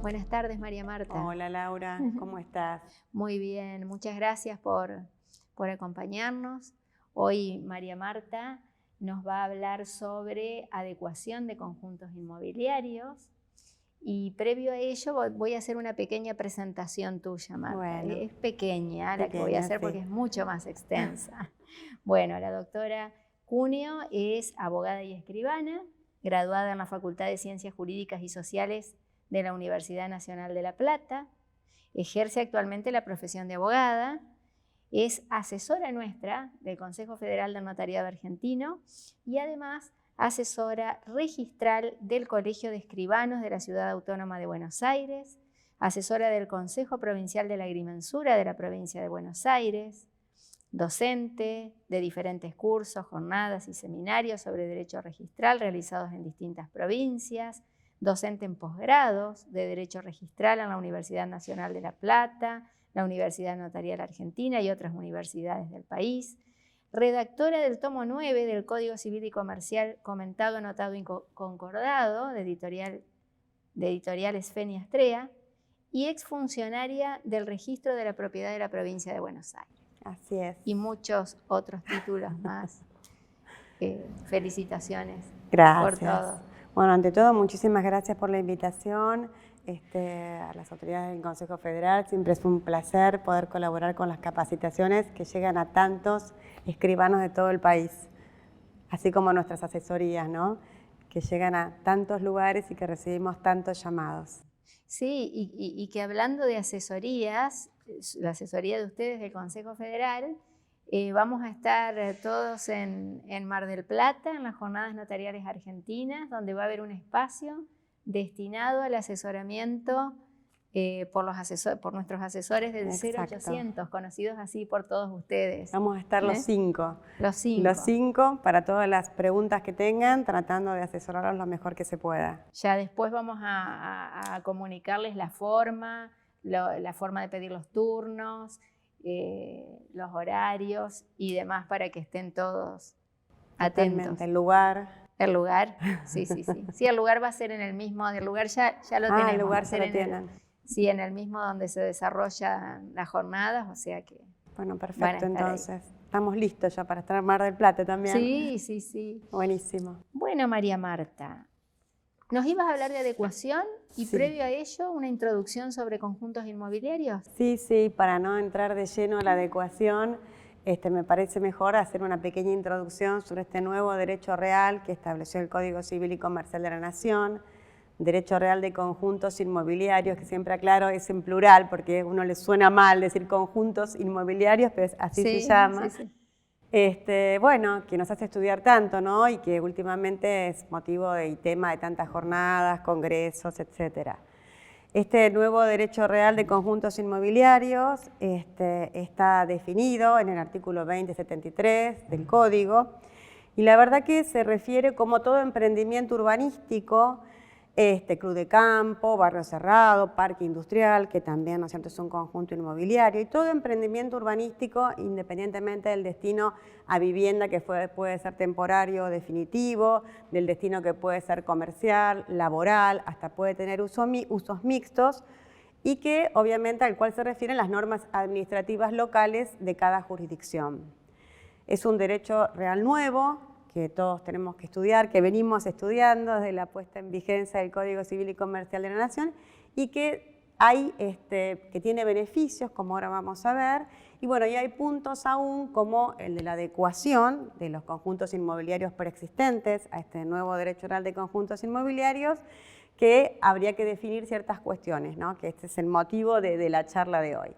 Buenas tardes, María Marta. Hola, Laura, ¿cómo estás? Muy bien, muchas gracias por acompañarnos. Hoy María Marta nos va a hablar sobre adecuación de conjuntos inmobiliarios y previo a ello voy a hacer una pequeña presentación tuya, Marta. Bueno, es pequeña la que voy a hacer sí, porque es mucho más extensa. Bueno, la doctora Cuneo es abogada y escribana, graduada en la Facultad de Ciencias Jurídicas y Sociales de la Universidad Nacional de La Plata. Ejerce actualmente la profesión de abogada. Es asesora nuestra del Consejo Federal del Notariado Argentino y además asesora registral del Colegio de Escribanos de la Ciudad Autónoma de Buenos Aires, asesora del Consejo Provincial de la Agrimensura de la Provincia de Buenos Aires, docente de diferentes cursos, jornadas y seminarios sobre derecho registral realizados en distintas provincias, docente en posgrados de Derecho Registral en la Universidad Nacional de La Plata, la Universidad Notarial Argentina y otras universidades del país, redactora del tomo 9 del Código Civil y Comercial Comentado, Anotado y Concordado de Editoriales Feni Astrea y exfuncionaria del Registro de la Propiedad de la Provincia de Buenos Aires. Así es. Y muchos otros títulos más. Felicitaciones. Gracias. Por todo. Bueno, ante todo, muchísimas gracias por la invitación a las autoridades del Consejo Federal. Siempre es un placer poder colaborar con las capacitaciones que llegan a tantos escribanos de todo el país, así como nuestras asesorías, ¿no? Que llegan a tantos lugares y que recibimos tantos llamados. Sí, y que hablando de asesorías, la asesoría de ustedes del Consejo Federal, vamos a estar todos en Mar del Plata, en las Jornadas Notariales Argentinas, donde va a haber un espacio destinado al asesoramiento por nuestros asesores del Exacto. 0800, conocidos así por todos ustedes. Vamos a estar los 5. Los 5. Los 5 para todas las preguntas que tengan, tratando de asesorarlos lo mejor que se pueda. Ya después vamos a comunicarles la forma de pedir los turnos, los horarios y demás para que estén todos atentos. Totalmente. El lugar. El lugar, sí. Sí, el lugar va a ser en el mismo, el lugar ya lo tenemos. El lugar ya lo tienen. Sí, en el mismo donde se desarrollan las jornadas, o sea que... Bueno, perfecto, entonces. Ahí. Estamos listos ya para estar en Mar del Plata también. Sí. Buenísimo. Bueno, María Marta, ¿nos ibas a hablar de adecuación y previo a ello una introducción sobre conjuntos inmobiliarios? Sí, para no entrar de lleno a la adecuación, me parece mejor hacer una pequeña introducción sobre este nuevo derecho real que estableció el Código Civil y Comercial de la Nación, derecho real de conjuntos inmobiliarios, que siempre aclaro es en plural porque a uno le suena mal decir conjuntos inmobiliarios, pero así se llama. Sí. Bueno, que nos hace estudiar tanto, ¿no? Y que últimamente es motivo y tema de tantas jornadas, congresos, etcétera. Este nuevo derecho real de conjuntos inmobiliarios está definido en el artículo 2073 del Código y la verdad que se refiere como todo emprendimiento urbanístico, club de campo, barrio cerrado, parque industrial, que también, ¿no es cierto?, es un conjunto inmobiliario, y todo emprendimiento urbanístico, independientemente del destino a vivienda, que puede ser temporario o definitivo, del destino que puede ser comercial, laboral, hasta puede tener usos mixtos, y que obviamente al cual se refieren las normas administrativas locales de cada jurisdicción. Es un derecho real nuevo, que todos tenemos que estudiar, que venimos estudiando desde la puesta en vigencia del Código Civil y Comercial de la Nación y que que tiene beneficios, como ahora vamos a ver, y bueno, y hay puntos aún como el de la adecuación de los conjuntos inmobiliarios preexistentes a este nuevo derecho real de conjuntos inmobiliarios, que habría que definir ciertas cuestiones, ¿no? Que este es el motivo de la charla de hoy.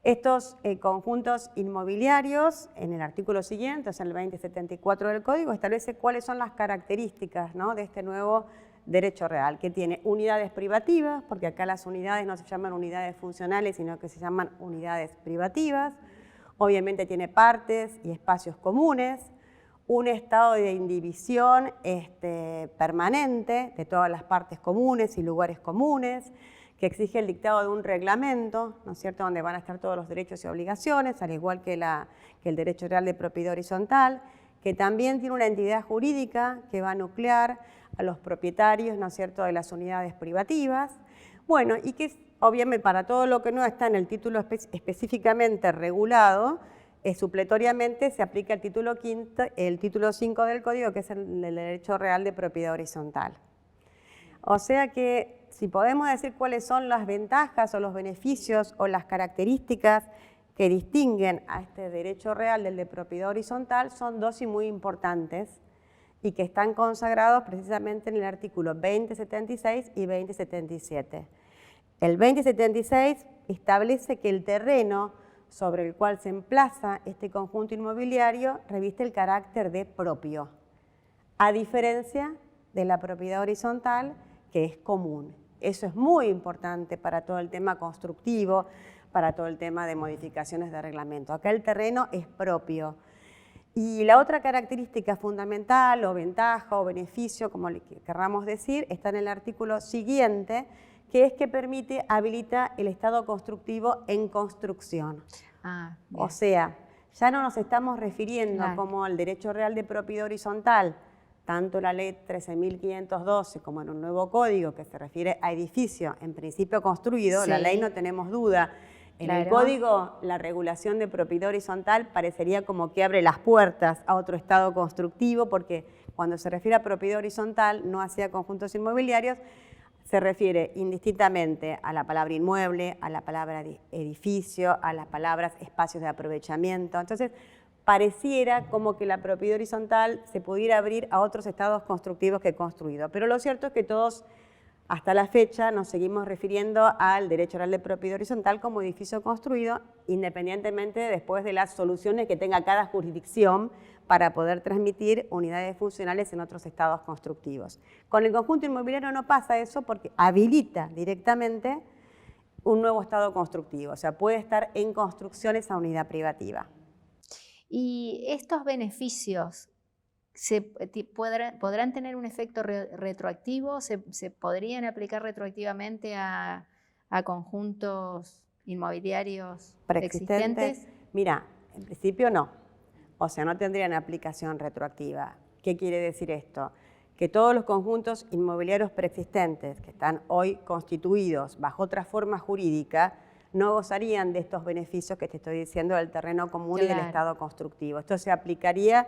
Estos conjuntos inmobiliarios, en el artículo siguiente, o sea, el 2074 del Código, establece cuáles son las características, ¿no?, de este nuevo derecho real, que tiene unidades privativas, porque acá las unidades no se llaman unidades funcionales, sino que se llaman unidades privativas. Obviamente tiene partes y espacios comunes, un estado de indivisión permanente de todas las partes comunes y lugares comunes, que exige el dictado de un reglamento, ¿no es cierto?, donde van a estar todos los derechos y obligaciones, al igual que el derecho real de propiedad horizontal, que también tiene una entidad jurídica que va a nuclear a los propietarios, ¿no es cierto?, de las unidades privativas. Bueno, y que obviamente para todo lo que no está en el título específicamente regulado, supletoriamente se aplica el título 5 del Código, que es el derecho real de propiedad horizontal. O sea que si podemos decir cuáles son las ventajas o los beneficios o las características que distinguen a este derecho real del de propiedad horizontal, son dos y muy importantes y que están consagrados precisamente en el artículo 2076 y 2077. El 2076 establece que el terreno sobre el cual se emplaza este conjunto inmobiliario reviste el carácter de propio, a diferencia de la propiedad horizontal, que es común. Eso es muy importante para todo el tema constructivo, para todo el tema de modificaciones de reglamento. Acá el terreno es propio. Y la otra característica fundamental, o ventaja, o beneficio, como le querramos decir, está en el artículo siguiente, que es que habilita el estado constructivo en construcción. O sea, ya no nos estamos refiriendo como al derecho real de propiedad horizontal, tanto la ley 13.512 como en un nuevo código que se refiere a edificio en principio construido, la ley no tenemos duda. En el código, la regulación de propiedad horizontal parecería como que abre las puertas a otro estado constructivo, porque cuando se refiere a propiedad horizontal, no hacia conjuntos inmobiliarios, se refiere indistintamente a la palabra inmueble, a la palabra edificio, a las palabras espacios de aprovechamiento. Entonces, pareciera como que la propiedad horizontal se pudiera abrir a otros estados constructivos que construido. Pero lo cierto es que todos, hasta la fecha, nos seguimos refiriendo al derecho real de propiedad horizontal como edificio construido, independientemente después de las soluciones que tenga cada jurisdicción para poder transmitir unidades funcionales en otros estados constructivos. Con el conjunto inmobiliario no pasa eso porque habilita directamente un nuevo estado constructivo, o sea, puede estar en construcción esa unidad privativa. ¿Y estos beneficios podrán tener un efecto retroactivo? ¿Se podrían aplicar retroactivamente a conjuntos inmobiliarios preexistentes? Mira, en principio no. O sea, no tendrían aplicación retroactiva. ¿Qué quiere decir esto? Que todos los conjuntos inmobiliarios preexistentes que están hoy constituidos bajo otra forma jurídica no gozarían de estos beneficios que te estoy diciendo del terreno común y del estado constructivo. Esto se aplicaría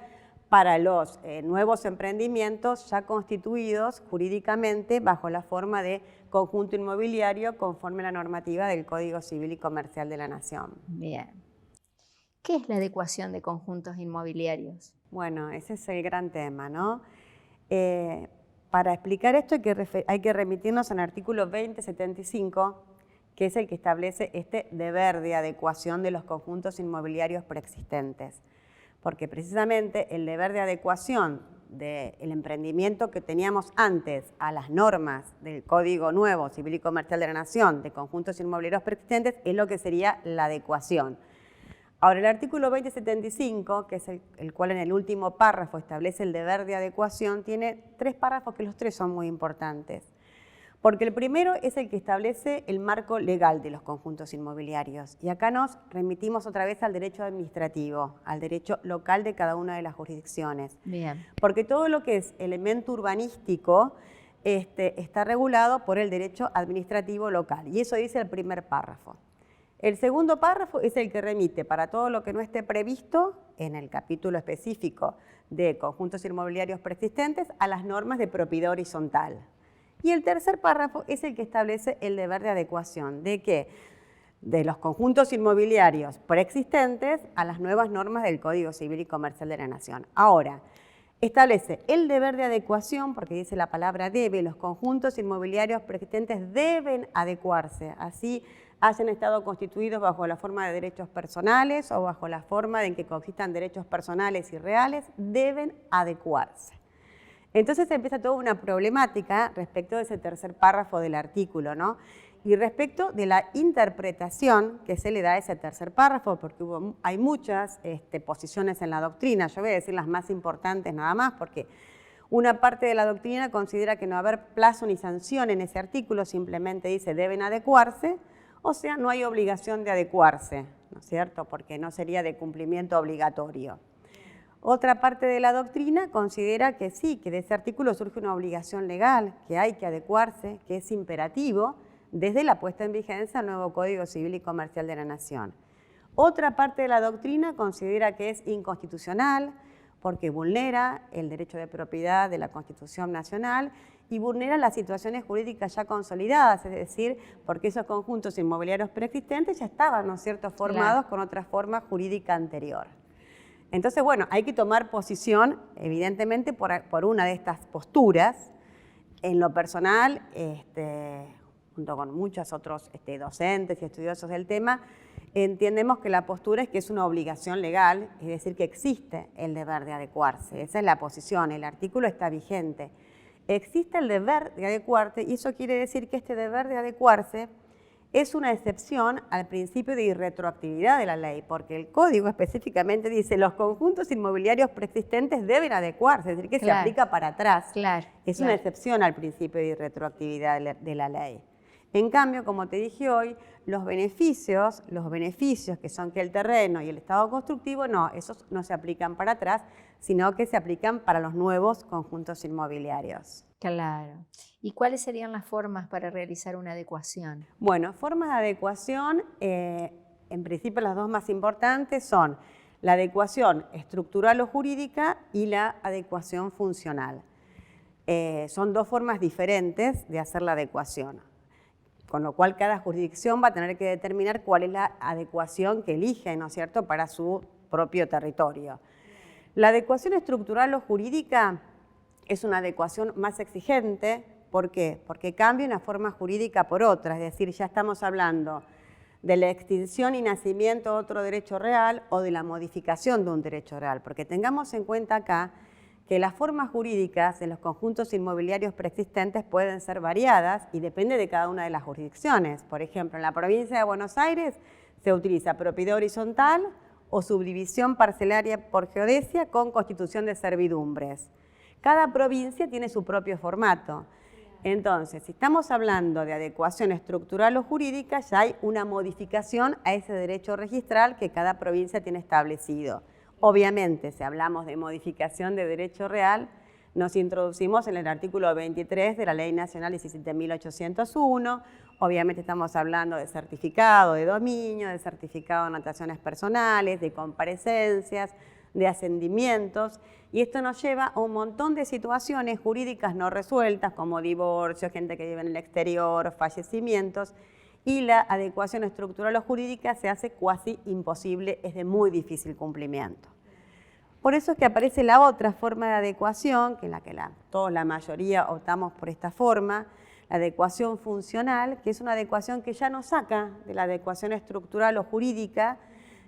para los nuevos emprendimientos ya constituidos jurídicamente bajo la forma de conjunto inmobiliario conforme a la normativa del Código Civil y Comercial de la Nación. Bien. ¿Qué es la adecuación de conjuntos inmobiliarios? Bueno, ese es el gran tema, ¿no? Para explicar esto hay que remitirnos al artículo 2075, que es el que establece este deber de adecuación de los conjuntos inmobiliarios preexistentes. Porque precisamente el deber de adecuación del emprendimiento que teníamos antes a las normas del Código Nuevo Civil y Comercial de la Nación de conjuntos inmobiliarios preexistentes es lo que sería la adecuación. Ahora, el artículo 2075, que es el cual en el último párrafo establece el deber de adecuación, tiene 3 párrafos que los 3 son muy importantes. Porque el primero es el que establece el marco legal de los conjuntos inmobiliarios. Y acá nos remitimos otra vez al derecho administrativo, al derecho local de cada una de las jurisdicciones. Bien. Porque todo lo que es elemento urbanístico está regulado por el derecho administrativo local. Y eso dice el primer párrafo. El segundo párrafo es el que remite para todo lo que no esté previsto en el capítulo específico de conjuntos inmobiliarios preexistentes a las normas de propiedad horizontal. Y el tercer párrafo es el que establece el deber de adecuación. ¿De qué? De los conjuntos inmobiliarios preexistentes a las nuevas normas del Código Civil y Comercial de la Nación. Ahora, establece el deber de adecuación, porque dice la palabra debe, los conjuntos inmobiliarios preexistentes deben adecuarse, así hayan estado constituidos bajo la forma de derechos personales o bajo la forma en que coexistan derechos personales y reales, deben adecuarse. Entonces empieza toda una problemática respecto de ese tercer párrafo del artículo, ¿no? Y respecto de la interpretación que se le da a ese tercer párrafo, porque hay muchas posiciones en la doctrina, yo voy a decir las más importantes nada más, porque una parte de la doctrina considera que no va a haber plazo ni sanción en ese artículo, simplemente dice deben adecuarse, o sea, no hay obligación de adecuarse, ¿no es cierto? Porque no sería de cumplimiento obligatorio. Otra parte de la doctrina considera que sí, que de ese artículo surge una obligación legal, que hay que adecuarse, que es imperativo, desde la puesta en vigencia del nuevo Código Civil y Comercial de la Nación. Otra parte de la doctrina considera que es inconstitucional porque vulnera el derecho de propiedad de la Constitución Nacional y vulnera las situaciones jurídicas ya consolidadas, es decir, porque esos conjuntos inmobiliarios preexistentes ya estaban, ¿no es cierto?, formados con otra forma jurídica anterior. Entonces, bueno, hay que tomar posición, evidentemente, por una de estas posturas. En lo personal, junto con muchos otros docentes y estudiosos del tema, entendemos que la postura es que es una obligación legal, es decir, que existe el deber de adecuarse. Esa es la posición, el artículo está vigente. Existe el deber de adecuarse y eso quiere decir que este deber de adecuarse es una excepción al principio de irretroactividad de la ley, porque el Código específicamente dice los conjuntos inmobiliarios preexistentes deben adecuarse, es decir, que se aplica para atrás. Es una excepción al principio de irretroactividad de la ley. En cambio, como te dije hoy, los beneficios que son que el terreno y el estado constructivo, no, esos no se aplican para atrás, sino que se aplican para los nuevos conjuntos inmobiliarios. Claro. ¿Y cuáles serían las formas para realizar una adecuación? Bueno, formas de adecuación, en principio las dos más importantes son la adecuación estructural o jurídica y la adecuación funcional. Son dos formas diferentes de hacer la adecuación, con lo cual cada jurisdicción va a tener que determinar cuál es la adecuación que elige, ¿no es cierto?, para su propio territorio. La adecuación estructural o jurídica es una adecuación más exigente. ¿Por qué? Porque cambia una forma jurídica por otra, es decir, ya estamos hablando de la extinción y nacimiento de otro derecho real o de la modificación de un derecho real, porque tengamos en cuenta acá que las formas jurídicas de los conjuntos inmobiliarios preexistentes pueden ser variadas y depende de cada una de las jurisdicciones. Por ejemplo, en la provincia de Buenos Aires se utiliza propiedad horizontal o subdivisión parcelaria por geodesia con constitución de servidumbres. Cada provincia tiene su propio formato. Entonces, si estamos hablando de adecuación estructural o jurídica, ya hay una modificación a ese derecho registral que cada provincia tiene establecido. Obviamente, si hablamos de modificación de derecho real, nos introducimos en el artículo 23 de la Ley Nacional 17.801. Obviamente estamos hablando de certificado de dominio, de certificado de anotaciones personales, de comparecencias, de ascendimientos, y esto nos lleva a un montón de situaciones jurídicas no resueltas, como divorcio, gente que vive en el exterior, fallecimientos, y la adecuación estructural o jurídica se hace cuasi imposible, es de muy difícil cumplimiento. Por eso es que aparece la otra forma de adecuación, que en la que toda la mayoría optamos por esta forma, la adecuación funcional, que es una adecuación que ya nos saca de la adecuación estructural o jurídica.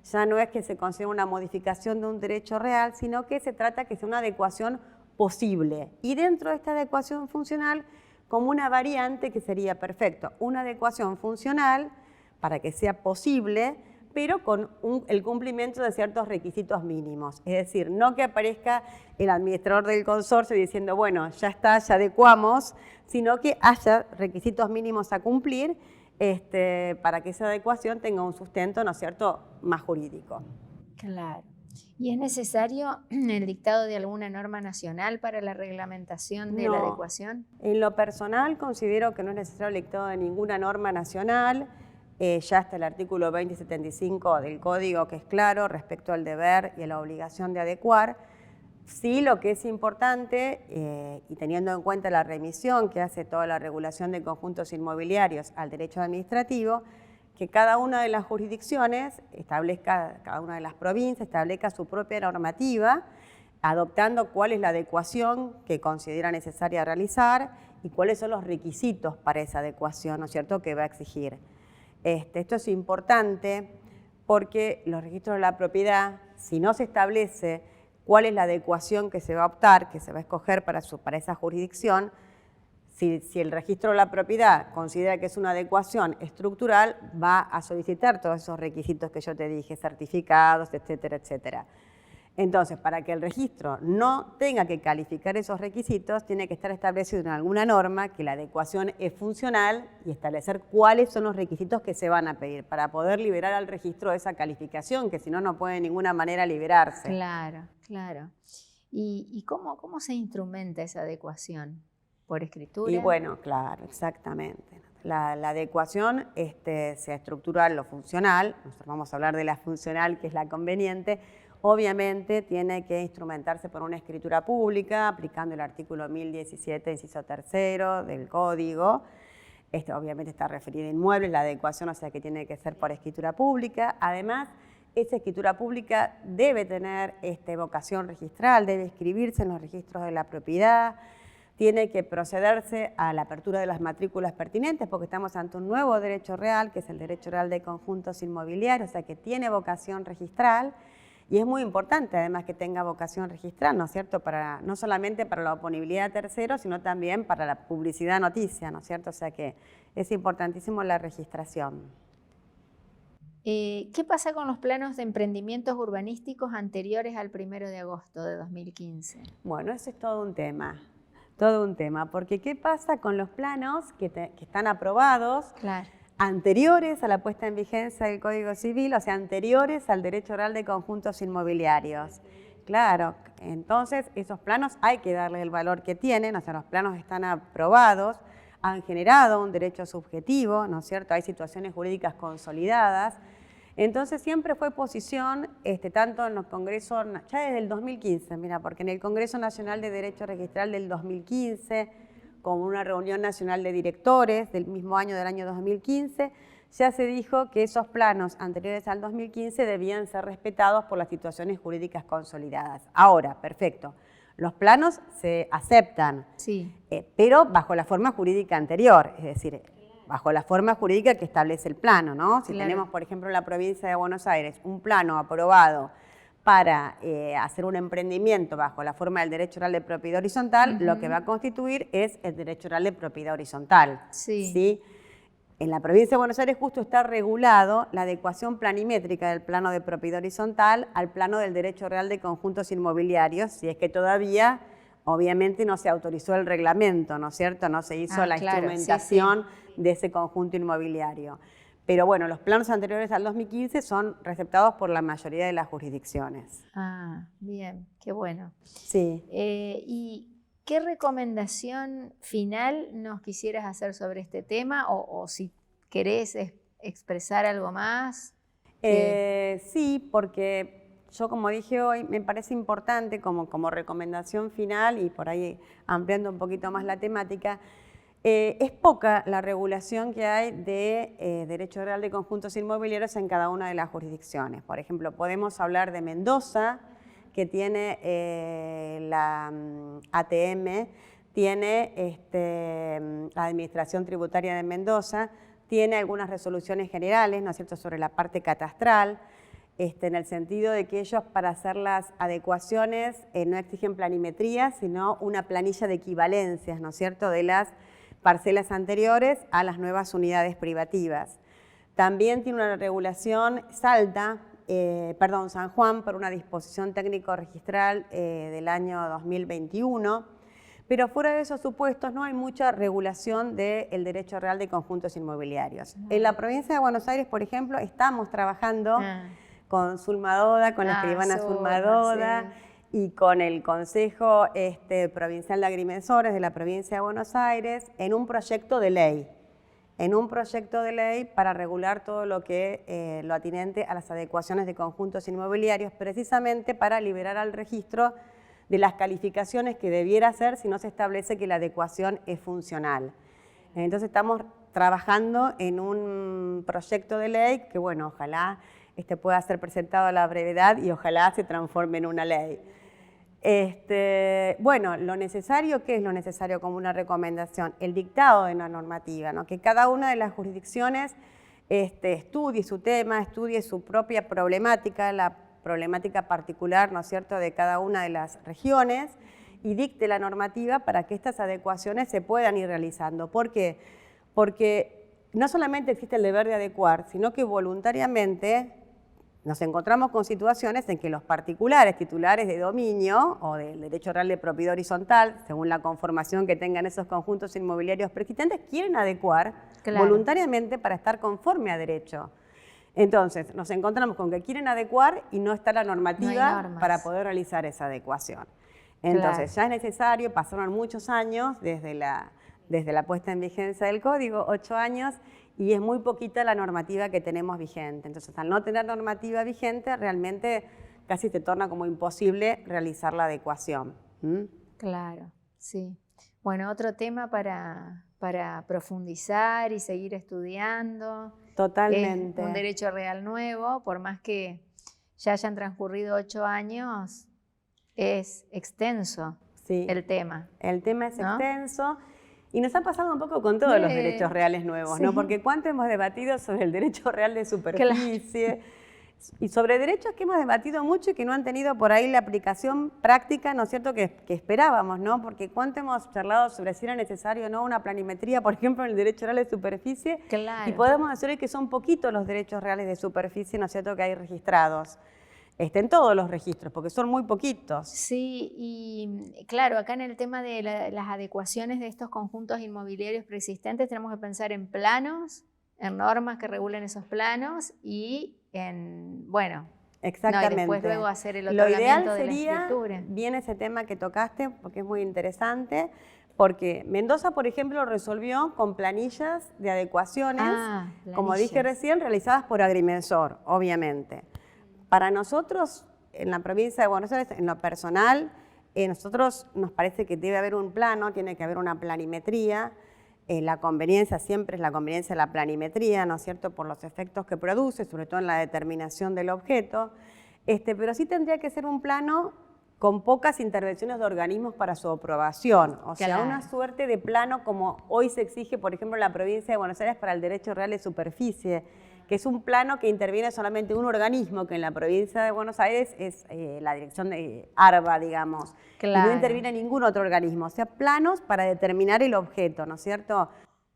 Ya no es que se considere una modificación de un derecho real, sino que se trata que sea una adecuación posible. Y dentro de esta adecuación funcional, como una variante que sería perfecto, una adecuación funcional para que sea posible, pero con el cumplimiento de ciertos requisitos mínimos. Es decir, no que aparezca el administrador del consorcio diciendo, bueno, ya está, ya adecuamos, sino que haya requisitos mínimos a cumplir para que esa adecuación tenga un sustento, ¿no es cierto?, más jurídico. Claro. ¿Y es necesario el dictado de alguna norma nacional para la reglamentación de la adecuación? En lo personal considero que no es necesario el dictado de ninguna norma nacional. Ya está el artículo 2075 del Código, que es claro respecto al deber y a la obligación de adecuar. Sí, lo que es importante, y teniendo en cuenta la remisión que hace toda la regulación de conjuntos inmobiliarios al derecho administrativo, que cada una de las jurisdicciones establezca, cada una de las provincias establezca su propia normativa, adoptando cuál es la adecuación que considera necesaria realizar y cuáles son los requisitos para esa adecuación, ¿no es cierto?, que va a exigir. Esto es importante porque los registros de la propiedad, si no se establece cuál es la adecuación que se va a optar, que se va a escoger para esa jurisdicción, si el registro de la propiedad considera que es una adecuación estructural, va a solicitar todos esos requisitos que yo te dije, certificados, etcétera, etcétera. Entonces, para que el registro no tenga que calificar esos requisitos, tiene que estar establecido en alguna norma que la adecuación es funcional y establecer cuáles son los requisitos que se van a pedir para poder liberar al registro esa calificación, que si no, no puede de ninguna manera liberarse. Claro, claro. ¿Y cómo se instrumenta esa adecuación? ¿Por escritura? Y bueno, claro, exactamente. la adecuación se estructura en lo funcional, nosotros vamos a hablar de la funcional, que es la conveniente. Obviamente tiene que instrumentarse por una escritura pública, aplicando el artículo 1017, inciso 3 del Código. Obviamente está referido a inmuebles, la adecuación, o sea que tiene que ser por escritura pública. Además, esa escritura pública debe tener vocación registral, debe inscribirse en los registros de la propiedad, tiene que procederse a la apertura de las matrículas pertinentes, porque estamos ante un nuevo derecho real, que es el derecho real de conjuntos inmobiliarios, o sea que tiene vocación registral. Y es muy importante, además, que tenga vocación registral, ¿no es cierto? No solamente para la oponibilidad de terceros, sino también para la publicidad noticia, ¿no es cierto? O sea que es importantísimo la registración. ¿Qué pasa con los planos de emprendimientos urbanísticos anteriores al 1 de agosto de 2015? Bueno, eso es todo un tema, porque ¿qué pasa con los planos que están aprobados? Claro. Anteriores a la puesta en vigencia del Código Civil, o sea, anteriores al derecho real de conjuntos inmobiliarios. Claro, entonces esos planos hay que darle el valor que tienen, o sea, los planos están aprobados, han generado un derecho subjetivo, ¿no es cierto? Hay situaciones jurídicas consolidadas. Entonces siempre fue posición, tanto en los congresos, ya desde el 2015, mira, porque en el Congreso Nacional de Derecho Registral del 2015, como una reunión nacional de directores del mismo año, del año 2015, ya se dijo que esos planos anteriores al 2015 debían ser respetados por las situaciones jurídicas consolidadas. Ahora, perfecto, los planos se aceptan, sí, pero bajo la forma jurídica anterior, es decir, bajo la forma jurídica que establece el plano, ¿no? Si tenemos, por ejemplo, en la provincia de Buenos Aires un plano aprobado para hacer un emprendimiento bajo la forma del derecho oral de propiedad horizontal, lo que va a constituir es el derecho oral de propiedad horizontal. Sí. ¿Sí? En la provincia de Buenos Aires justo está regulado la adecuación planimétrica del plano de propiedad horizontal al plano del derecho real de conjuntos inmobiliarios, si es que todavía, obviamente, no se autorizó el reglamento, ¿no es cierto? No se hizo la instrumentación de ese conjunto inmobiliario. Pero bueno, los planos anteriores al 2015 son receptados por la mayoría de las jurisdicciones. Ah, bien, qué bueno. Sí. ¿Y qué recomendación final nos quisieras hacer sobre este tema? O si querés expresar algo más. Sí, porque yo, como dije hoy, me parece importante como recomendación final, y por ahí ampliando un poquito más la temática, es poca la regulación que hay de derecho real de conjuntos inmobiliarios en cada una de las jurisdicciones. Por ejemplo, podemos hablar de Mendoza, que tiene la ATM, tiene la Administración Tributaria de Mendoza, tiene algunas resoluciones generales, ¿no es cierto?, sobre la parte catastral, en el sentido de que ellos, para hacer las adecuaciones, no exigen planimetría, sino una planilla de equivalencias, ¿no es cierto?, de las parcelas anteriores a las nuevas unidades privativas. También tiene una regulación San Juan, por una disposición técnico-registral del año 2021, pero fuera de esos supuestos no hay mucha regulación del derecho real de conjuntos inmobiliarios. En la provincia de Buenos Aires, por ejemplo, estamos trabajando con Zulma Doda, con la escribana Zulma Doda, y con el Consejo Provincial de Agrimensores de la provincia de Buenos Aires en un proyecto de ley. Para regular todo lo que lo atinente a las adecuaciones de conjuntos inmobiliarios, precisamente para liberar al registro de las calificaciones que debiera hacer si no se establece que la adecuación es funcional. Entonces estamos trabajando en un proyecto de ley que, bueno, ojalá pueda ser presentado a la brevedad y ojalá se transforme en una ley. Bueno, lo necesario, ¿qué es lo necesario como una recomendación? El dictado de una normativa, ¿no? Que cada una de las jurisdicciones estudie su tema, estudie su propia problemática, la problemática particular, ¿no es cierto?, de cada una de las regiones, y dicte la normativa para que estas adecuaciones se puedan ir realizando. ¿Por qué? Porque no solamente existe el deber de adecuar, sino que voluntariamente nos encontramos con situaciones en que los particulares titulares de dominio o del derecho real de propiedad horizontal, según la conformación que tengan esos conjuntos inmobiliarios preexistentes, quieren adecuar voluntariamente para estar conforme a derecho. Entonces, nos encontramos con que quieren adecuar y no está la normativa para poder realizar esa adecuación. Entonces, ya es necesario, pasaron muchos años desde desde la puesta en vigencia del código, 8 años, y es muy poquita la normativa que tenemos vigente. Entonces, al no tener normativa vigente, realmente casi se torna como imposible realizar la adecuación. Claro, sí. Bueno, otro tema para profundizar y seguir estudiando. Totalmente. Es un derecho real nuevo, por más que ya hayan transcurrido 8 años, es extenso el tema. El tema es ¿no? extenso. Y nos ha pasado un poco con todos los derechos reales nuevos, ¿no? Porque cuánto hemos debatido sobre el derecho real de superficie y sobre derechos que hemos debatido mucho y que no han tenido por ahí la aplicación práctica, ¿no es cierto?, que esperábamos, ¿no? Porque cuánto hemos charlado sobre si era necesario o no una planimetría, por ejemplo, en el derecho real de superficie. Y podemos decir que son poquitos los derechos reales de superficie, ¿no es cierto?, que hay registrados. En todos los registros, porque son muy poquitos. Sí, y claro, acá en el tema de las adecuaciones de estos conjuntos inmobiliarios preexistentes tenemos que pensar en planos, en normas que regulen esos planos y en, bueno, exactamente. No, y después luego hacer el otorgamiento de la escritura. Bien ese tema que tocaste, porque es muy interesante, porque Mendoza, por ejemplo, resolvió con planillas de adecuaciones, como dije recién, realizadas por agrimensor, obviamente. Para nosotros, en la provincia de Buenos Aires, en lo personal, nosotros nos parece que debe haber un plano, tiene que haber una planimetría. La conveniencia siempre es la conveniencia de la planimetría, ¿no es cierto?, por los efectos que produce, sobre todo en la determinación del objeto. Pero sí tendría que ser un plano con pocas intervenciones de organismos para su aprobación. O sea, una suerte de plano como hoy se exige, por ejemplo, en la provincia de Buenos Aires para el derecho real de superficie, que es un plano que interviene solamente un organismo, que en la provincia de Buenos Aires es la dirección de ARBA, digamos, y no interviene ningún otro organismo. O sea, planos para determinar el objeto, ¿no es cierto?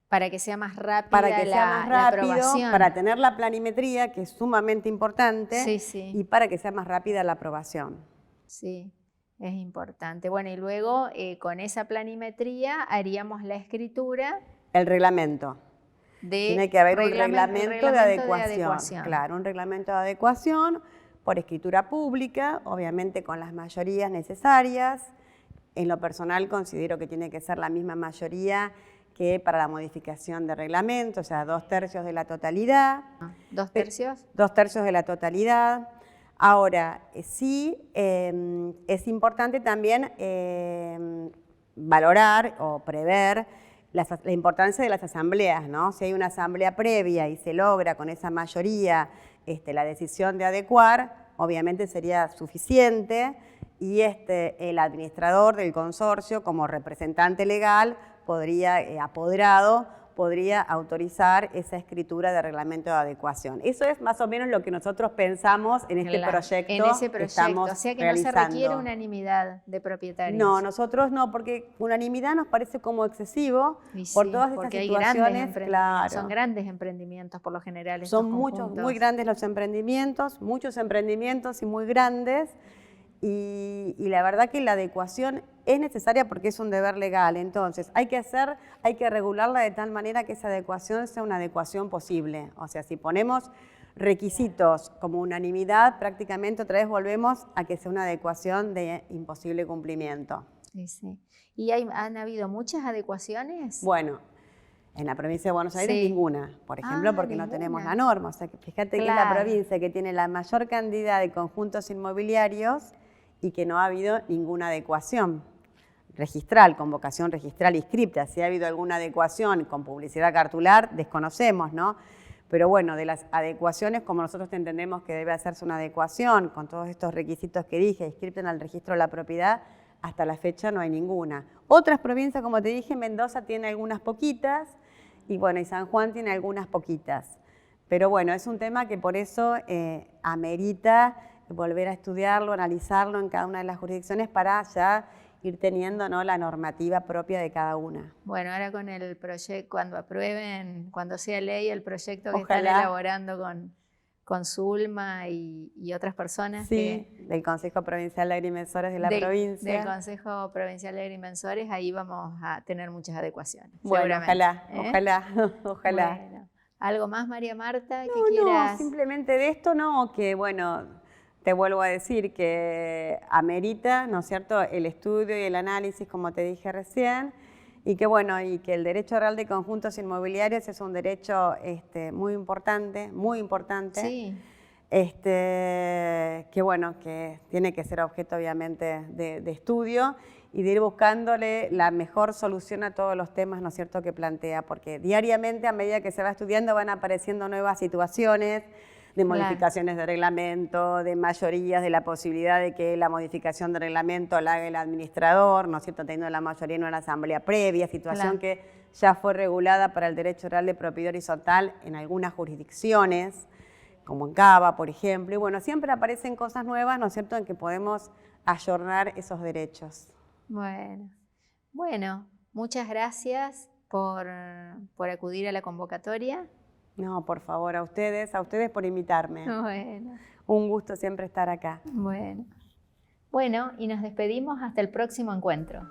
Para que sea más rápida la aprobación. Para tener la planimetría, que es sumamente importante, y para que sea más rápida la aprobación. Sí, es importante. Bueno, y luego con esa planimetría haríamos la escritura. El reglamento. Tiene que haber un reglamento de adecuación. Claro, un reglamento de adecuación por escritura pública, obviamente con las mayorías necesarias. En lo personal considero que tiene que ser la misma mayoría que para la modificación de reglamento, o sea, 2/3 de la totalidad. ¿2 tercios? 2/3 de la totalidad. Ahora, sí, es importante también valorar o prever la importancia de las asambleas, ¿no? Si hay una asamblea previa y se logra con esa mayoría la decisión de adecuar, obviamente sería suficiente y el administrador del consorcio, como representante legal, podría, apoderado, podría autorizar esa escritura de reglamento de adecuación. Eso es más o menos lo que nosotros pensamos en este proyecto. En ese proyecto, que estamos o sea que realizando. No se requiere unanimidad de propietarios. No, nosotros no, porque unanimidad nos parece como excesivo por todas estas situaciones. Son grandes emprendimientos por lo general. Son muy grandes los emprendimientos, muchos emprendimientos y muy grandes. Y la verdad que la adecuación es necesaria porque es un deber legal. Entonces, hay que regularla de tal manera que esa adecuación sea una adecuación posible. O sea, si ponemos requisitos como unanimidad, prácticamente otra vez volvemos a que sea una adecuación de imposible cumplimiento. Sí. ¿Y han habido muchas adecuaciones? Bueno, en la provincia de Buenos Aires ninguna, por ejemplo, porque no tenemos la norma. O sea, que fíjate que es la provincia que tiene la mayor cantidad de conjuntos inmobiliarios y que no ha habido ninguna adecuación registral, con vocación registral inscripta. Si ha habido alguna adecuación con publicidad cartular, desconocemos, ¿no? Pero bueno, de las adecuaciones, como nosotros entendemos que debe hacerse una adecuación con todos estos requisitos que dije, inscripta en el registro de la propiedad, hasta la fecha no hay ninguna. Otras provincias, como te dije, Mendoza tiene algunas poquitas, y bueno, y San Juan tiene algunas poquitas. Pero bueno, es un tema que por eso amerita volver a estudiarlo, analizarlo en cada una de las jurisdicciones para ya ir teniendo, ¿no?, la normativa propia de cada una. Bueno, ahora con el proyecto, cuando aprueben, cuando sea ley el proyecto que están elaborando con Zulma y otras personas. Del Consejo Provincial de Agrimensores de la provincia. Del Consejo Provincial de Agrimensores, ahí vamos a tener muchas adecuaciones. Bueno, ojalá. Bueno, ¿algo más, María Marta, que quieras? No, simplemente de esto, que bueno, te vuelvo a decir que amerita, ¿no es cierto?, el estudio y el análisis, como te dije recién, Y que bueno, y que el derecho real de conjuntos inmobiliarios es un derecho muy importante, Sí. que bueno, que tiene que ser objeto obviamente de estudio y de ir buscándole la mejor solución a todos los temas, ¿no es cierto?, que plantea, porque diariamente a medida que se va estudiando van apareciendo nuevas situaciones de modificaciones de reglamento, de mayorías, de la posibilidad de que la modificación de reglamento la haga el administrador, ¿no es cierto?, teniendo la mayoría en una asamblea previa, situación que ya fue regulada para el derecho real de propiedad horizontal en algunas jurisdicciones, como en Cava, por ejemplo, y bueno, siempre aparecen cosas nuevas, ¿no es cierto?, en que podemos ayornar esos derechos. Bueno, muchas gracias por acudir a la convocatoria. No, por favor, a ustedes por invitarme. Bueno. Un gusto siempre estar acá. Bueno, y nos despedimos hasta el próximo encuentro.